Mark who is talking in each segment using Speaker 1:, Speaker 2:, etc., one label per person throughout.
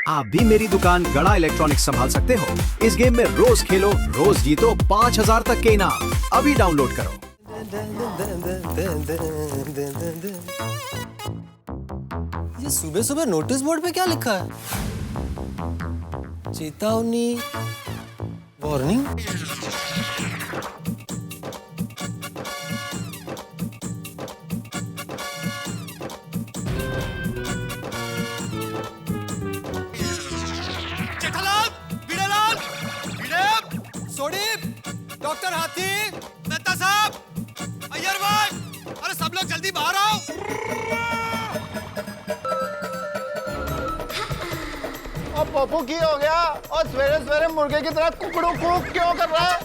Speaker 1: आप भी मेरी दुकान गड़ा इलेक्ट्रॉनिक्स संभाल सकते हो। इस गेम में रोज खेलो, रोज जीतो 5000 तक के इनाम। अभी डाउनलोड करो।
Speaker 2: ये सुबह सुबह नोटिस बोर्ड पे क्या लिखा है? चेतावनी, वार्निंग।
Speaker 3: जेठालाल, बीड़ालाल, बीड़े, सोडीप, डॉक्टर हाथी, मेहता साहब, अय्यर भाई, अरे सब लोग जल्दी बाहर आओ।
Speaker 4: अब पप्पू की हो गया और सवेरे सवेरे मुर्गे की तरह कुकड़ू कूक क्यों कर रहा है?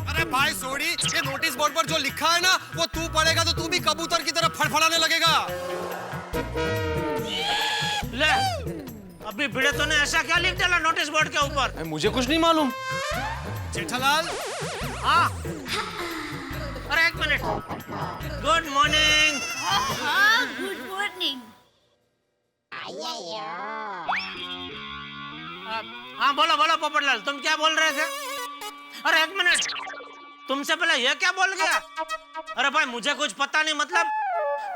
Speaker 3: अरे भाई सोडी, ये नोटिस बोर्ड पर जो लिखा है ना, वो तू पढ़ेगा तो तू भी कबूतर की तरह फड़फड़ाने लगेगा।
Speaker 5: ले, अभी भिड़े तो ने ऐसा क्या लिख डाला नोटिस बोर्ड के ऊपर?
Speaker 2: मुझे कुछ नहीं मालूम।
Speaker 3: जेठालाल,
Speaker 5: हाँ, अरे एक मिनट। Good morning.
Speaker 6: हाँ, गुड मॉर्निंग।
Speaker 5: हाँ बोलो बोलो पोपटलाल, तुम क्या बोल रहे थे? अरे एक मिनट, तुमसे पहले ये क्या बोल गया? अरे भाई मुझे कुछ पता नहीं, मतलब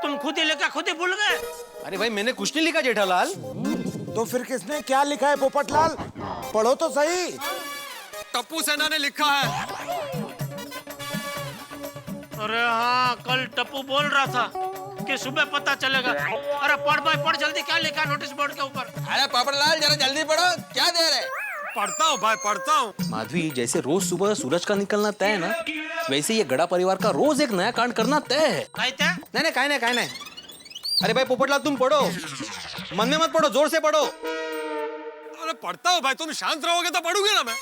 Speaker 5: तुम खुद ही लिखा खुद ही भूल गए।
Speaker 2: अरे भाई मैंने कुछ नहीं लिखा जेठालाल।
Speaker 4: तो फिर किसने क्या लिखा है पोपटलाल? पढ़ो तो सही।
Speaker 3: टप्पू सेना ने लिखा है।
Speaker 5: अरे हाँ, कल टप्पू बोल रहा था कि सुबह पता चलेगा। अरे पढ़ भाई पढ़ जल्दी, क्या लिखा नोटिस बोर्ड के ऊपर?
Speaker 7: अरे पोपटलाल जरा जल्दी पढ़ो, क्या देर है?
Speaker 3: पढ़ता हूँ भाई, पढ़ता हूँ।
Speaker 2: माधवी, जैसे रोज सुबह सूरज का निकलना तय है ना, वैसे ये गड़ा परिवार का रोज एक नया कांड करना तय है।
Speaker 5: कहते?
Speaker 2: नहीं नहीं, काहे नहीं। अरे भाई पोपटलाल तुम पढ़ो, मन में मत पढ़ो, जोर से पढ़ो।
Speaker 3: अरे पढ़ता हूँ भाई, तुम शांत रहोगे तो पढ़ूंगा ना मैं।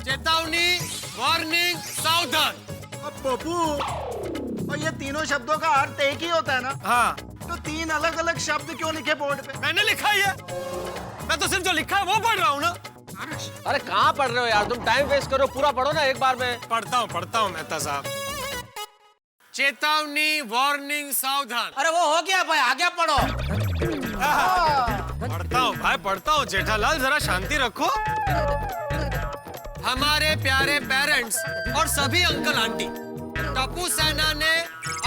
Speaker 3: चेतावनी, वार्निंग, सावधान।
Speaker 4: अब पप्पू, और ये तीनों शब्दों का अर्थ एक ही होता है ना?
Speaker 3: हाँ,
Speaker 4: तो तीन अलग अलग शब्द क्यों लिखे बोर्ड पे?
Speaker 3: मैंने लिखा ही है। मैं तो सिर्फ जो लिखा है वो पढ़ रहा हूँ ना।
Speaker 7: अरे कहाँ पढ़ रहे हो यार, तुम टाइम वेस्ट करो, पूरा पढ़ो ना एक बार में।
Speaker 3: पढ़ता हूँ मेहता साहब। चेतावनी, वार्निंग, सावधान।
Speaker 5: अरे वो हो गया भाई, आगे पढ़ो।
Speaker 3: पढ़ता हूँ जेठालाल, जरा शांति रखो। हमारे प्यारे पेरेंट्स और सभी अंकल आंटी, टप्पू सेना ने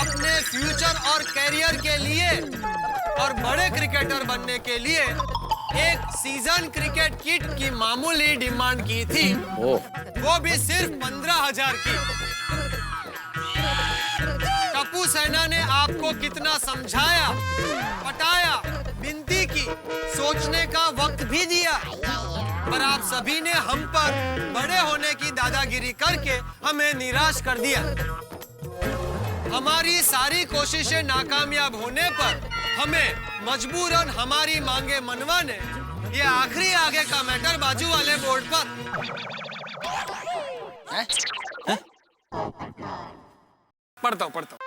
Speaker 3: अपने फ्यूचर और करियर के लिए और बड़े क्रिकेटर बनने के लिए एक सीजन क्रिकेट किट की मामूली डिमांड की थी। वो भी सिर्फ 15,000 की। टप्पू सेना ने आपको कितना समझाया, पटाया, विनती की, सोचने का वक्त भी दिया, पर आप सभी ने हम पर बड़े होने की दादागिरी करके हमें निराश कर दिया। हमारी सारी कोशिशें नाकामयाब होने पर हमें मजबूरन हमारी मांगे मनवाने ये आखिरी आगे का मैटर बाजू वाले बोर्ड पर पढ़ता हूँ।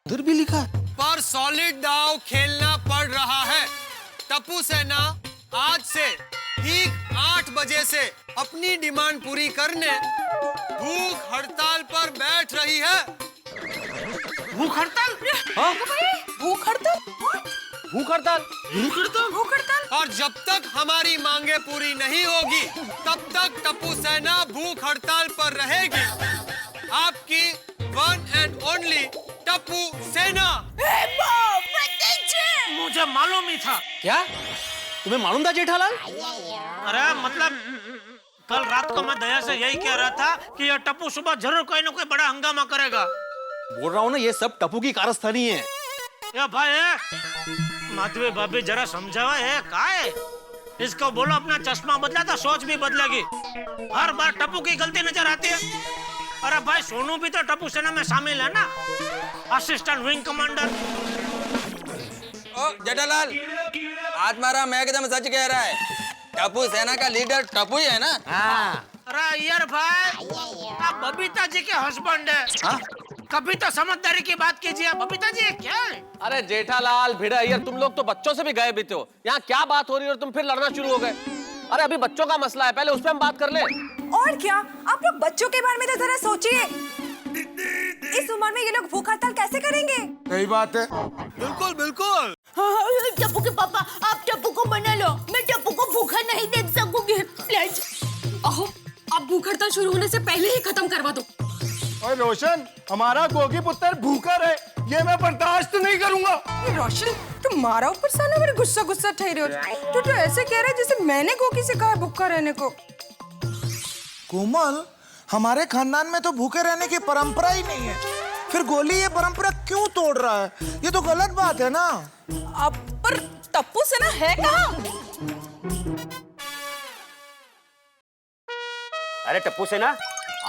Speaker 2: उधर भी लिखा है।
Speaker 3: पर सॉलिड दाव खेलना पड़ रहा है। टप्पू सेना आज से ठीक 8 बजे से अपनी डिमांड पूरी करने भूख हड़ताल पर बैठ रही है।
Speaker 5: भूख हड़ताल?
Speaker 2: हाँ?
Speaker 6: भूख हड़ताल?
Speaker 2: भूख हड़ताल?
Speaker 6: भूख हड़ताल?
Speaker 3: और जब तक हमारी मांगे पूरी नहीं होगी तब तक टप्पू सेना भूख हड़ताल पर रहेगी। आपकी वन एंड ओनली टप्पू सेना।
Speaker 5: मुझे मालूम ही था।
Speaker 2: क्या तुम्हें मालूम था जेठालाल?
Speaker 5: अरे मतलब कल रात को मैं दया से यही कह रहा था कि ये टप्पू सुबह जरूर कोई ना कोई बड़ा हंगामा करेगा।
Speaker 2: बोल रहा हूँ ना, ये सब टप्पू की कारस्तानी है।
Speaker 5: ये भाई माधवी भाभी जरा समझावा है, का है? इसको बोलो अपना चश्मा बदला तो सोच भी बदलेगी। हर बार टप्पू की गलती नजर आती है। अरे भाई सोनू भी तो टप्पू सेना में शामिल है ना, असिस्टेंट विंग कमांडर।
Speaker 7: ओ जेठालाल, आज मारा मैं एकदम सच कह रहा है, टप्पू सेना का लीडर टप्पू ही है ना?
Speaker 2: हाँ।
Speaker 5: अरे यार भाई, आप बबीता जी के हस्बैंड है।
Speaker 2: हाँ?
Speaker 5: कभी तो समझदारी की बात कीजिए। बबीता जी क्या है?
Speaker 8: अरे जेठालाल, भिड़ा यार, तुम लोग तो बच्चों से भी गए बीते हो। यहाँ क्या बात हो रही है और तुम फिर लड़ना शुरू हो गए? अरे अभी बच्चों का मसला है, पहले उस पर हम बात कर ले।
Speaker 6: और क्या, आप लोग बच्चों के बारे में तो जरा सोचिए। इस उम्र में ये लोग भूख हड़ताल कैसे करेंगे?
Speaker 4: सही बात है।
Speaker 3: बिल्कुल बिल्कुल।
Speaker 6: टप्पू के पापा, आप टप्पू को मना लो, मैं टप्पू को भूखा नहीं देख सकूंगी प्लीज।
Speaker 9: अहो, अब भूख हड़ताल शुरू होने से पहले ही खत्म करवा दो।
Speaker 4: और रोशन, हमारा गोगी पुत्र भूखा रहे, ये मैं बर्दाश्त नहीं करूंगा।
Speaker 9: ये रोशन, तुम्हारा ऊपर साला मेरे गुस्सा गुस्सा ठहरे हो। तू तो ऐसे कह रहा है जैसे मैंने गोगी से कहा भूखा रहने को।
Speaker 10: कोमल, हमारे खानदान में तो भूखे रहने की परंपरा ही नहीं है, फिर गोली ये परंपरा क्यों तोड़ रहा है? ये तो गलत बात है ना।
Speaker 9: अब पर टप्पू से ना है कहाँ?
Speaker 11: अरे टप्पू से ना,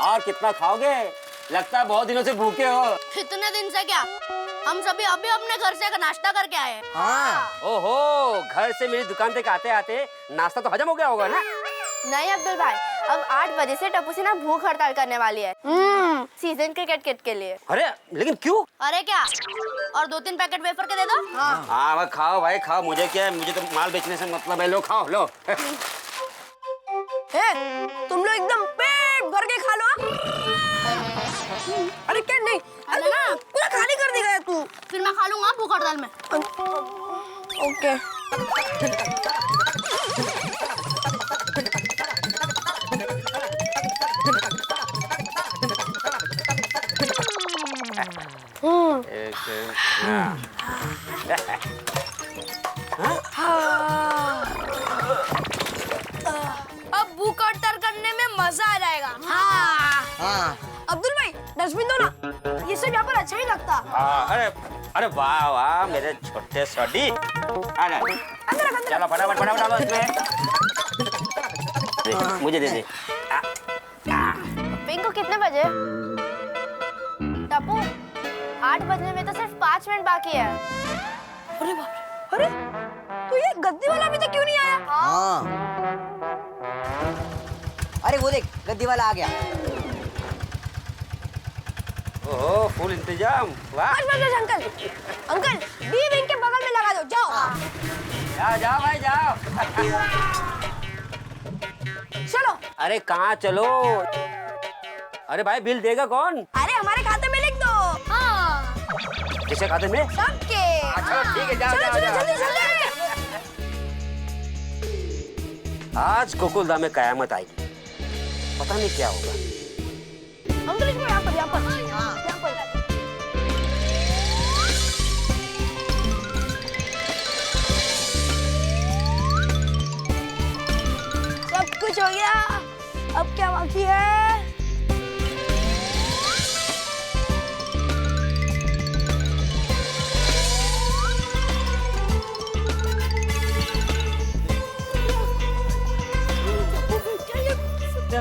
Speaker 11: और कितना खाओगे? लगता है बहुत दिनों से भूखे हो।
Speaker 6: इतने दिन से क्या, हम सभी अभी अपने घर से नाश्ता करके आए।
Speaker 11: हाँ। ओहो, घर से मेरी दुकान तक आते आते नाश्ता तो हजम हो गया होगा ना?
Speaker 6: नहीं अब्दुल भाई, अब 8 बजे से टप्पू सेना भूख हड़ताल करने वाली है सीजन क्रिकेट के लिए।
Speaker 11: अरे लेकिन क्यों?
Speaker 6: अरे क्या, और 2-3 पैकेट वेफर के दे दो।
Speaker 11: हाँ भाई खाओ भाई खाओ, मुझे क्या है, मुझे तो माल बेचने से मतलब है। लो खाओ लो।
Speaker 6: तुम लोग एकदम पेट भर के खा लो। अरे क्या नहीं, अरे ना पूरा खाली कर देगा तू। फिर मैं खा लूंगा भूख हड़ताल में। ओके। अब भूख हड़ताल करने में मजा आ जाएगा। हाँ। अब्दुल भाई डस्टबिन दो ना, ये सब यहाँ पर अच्छा ही लगता।
Speaker 11: अरे वाह वाह मेरे छोटे सोडी। चलो फटाफट फटाफट इसमें मुझे दे दे।
Speaker 6: पिंको कितने बजे? टप्पू 8 बजने में तो सिर्फ 5 मिनट बाकी है। अरे बाप रे, अरे तो ये गद्दी वाला अभी तक क्यों नहीं आया?
Speaker 12: हाँ। अरे वो देख, गद्दी वाला आ गया।
Speaker 11: ओहो फुल इंतजाम। वाह
Speaker 6: अंकल, अंकल बी विंग के बगल में लगा दो, जाओ।
Speaker 11: जाओ जाओ भाई जाओ।
Speaker 6: चलो।
Speaker 11: अरे कहाँ चलो? अरे भाई बिल देगा कौन?
Speaker 6: अरे हमारे खाते में लिख दो। हाँ।
Speaker 11: किसके खाते में?
Speaker 6: सबके।
Speaker 11: अच्छा ठीक है, जाओ जाओ जाओ। आज गोकुलधाम में कयामत आएगी, पता नहीं क्या होगा।
Speaker 6: अंकल इसको यहाँ पर यहाँ पर। सब कुछ हो गया, अब क्या बाकी है?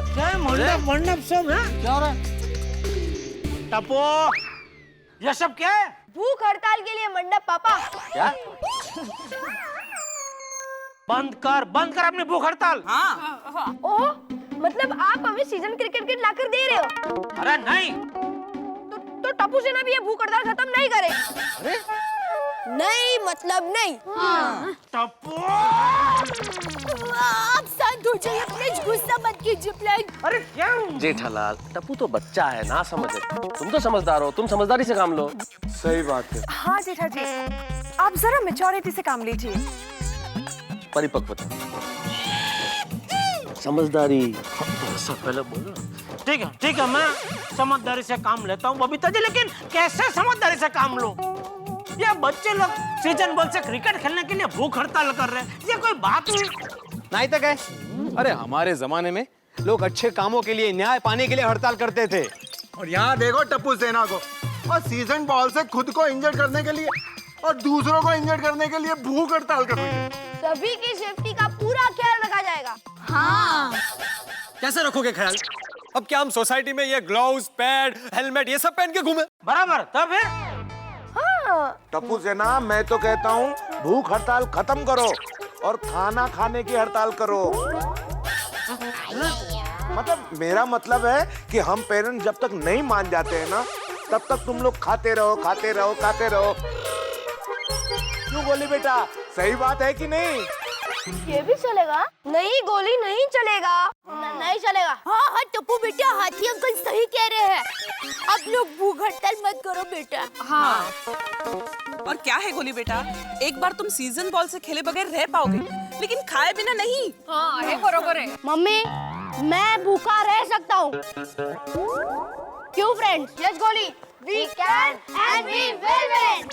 Speaker 5: क्या है मंडप सब है? क्या हो रहा है? टप्पू, ये सब क्या है?
Speaker 6: भूख हड़ताल के लिए मंडप पापा।
Speaker 11: क्या?
Speaker 5: बंद कर अपनी भूख हड़ताल।
Speaker 6: हाँ। ओह, मतलब आप हमें सीजन क्रिकेट लाकर दे रहे हो?
Speaker 5: अरे नहीं।
Speaker 6: तो टप्पू सेना भी ये भूख हड़ताल खत्म नहीं करे।
Speaker 11: अरे
Speaker 6: नहीं मतलब नहीं।
Speaker 5: टप्पू,
Speaker 6: आप शांत हो जाइए प्लीज, गुस्सा मत कीजिए प्लीज।
Speaker 5: अरे क्या?
Speaker 8: जेठालाल, टप्पू तो बच्चा है ना समझे। तुम तो समझदार हो, तुम समझदारी से काम लो।
Speaker 10: सही बात है।
Speaker 9: हाँ जेठा जी, आप जरा मैच्योरिटी से काम लीजिए।
Speaker 8: परिपक्वता, समझदारी, सब पहले बोलो।
Speaker 5: ठीक है, मैं समझदारी से काम लेता हूँ बबीता जी, लेकिन कैसे समझदारी से काम लूं? ये बच्चे लोग सीजन बॉल से क्रिकेट खेलने के लिए भूख हड़ताल कर रहे हैं, ये कोई बात हुई?
Speaker 2: नहीं तो क्या? अरे हमारे जमाने में लोग अच्छे कामों के लिए, न्याय पाने के लिए हड़ताल करते थे।
Speaker 4: और यहाँ देखो टप्पू सेना को, और सीजन बॉल से खुद को इंजर्ड करने के लिए और दूसरों को इंजर्ड करने के लिए भूख हड़ताल कर रही है।
Speaker 6: सभी की सेफ्टी का पूरा ख्याल रखा जाएगा। हाँ।
Speaker 3: कैसे रखोगे ख्याल? अब क्या हम सोसाइटी में ये ग्लव्स, पैड, हेलमेट ये सब पहन के घूमे?
Speaker 5: बराबर, तब है।
Speaker 6: हाँ।
Speaker 10: टप्पू सेना, मैं तो कहता हूँ भूख हड़ताल खत्म करो और खाना खाने की हड़ताल करो। मतलब मेरा मतलब है कि हम पेरेंट्स जब तक नहीं मान जाते हैं ना, तब तक तुम लोग खाते रहो खाते रहो खाते रहो। क्यों बोली बेटा, सही बात है कि नहीं?
Speaker 6: ये भी चलेगा? नहीं गोली नहीं चलेगा। नहीं चलेगा। हाँ हाँ टप्पू बेटा, हाथी अंकल सही कह रहे हैं। आप लोग भूख हड़ताल मत करो बेटा।
Speaker 9: हाँ। और क्या है गोली बेटा, एक बार तुम सीजन बॉल से खेले बगैर रह पाओगे, लेकिन खाए बिना नहीं। हाँ है बरोबर है।
Speaker 6: मम्मी मैं भूखा रह सकता हूँ। क्यों फ्रेंड्स? यस गोली, we can and we will win.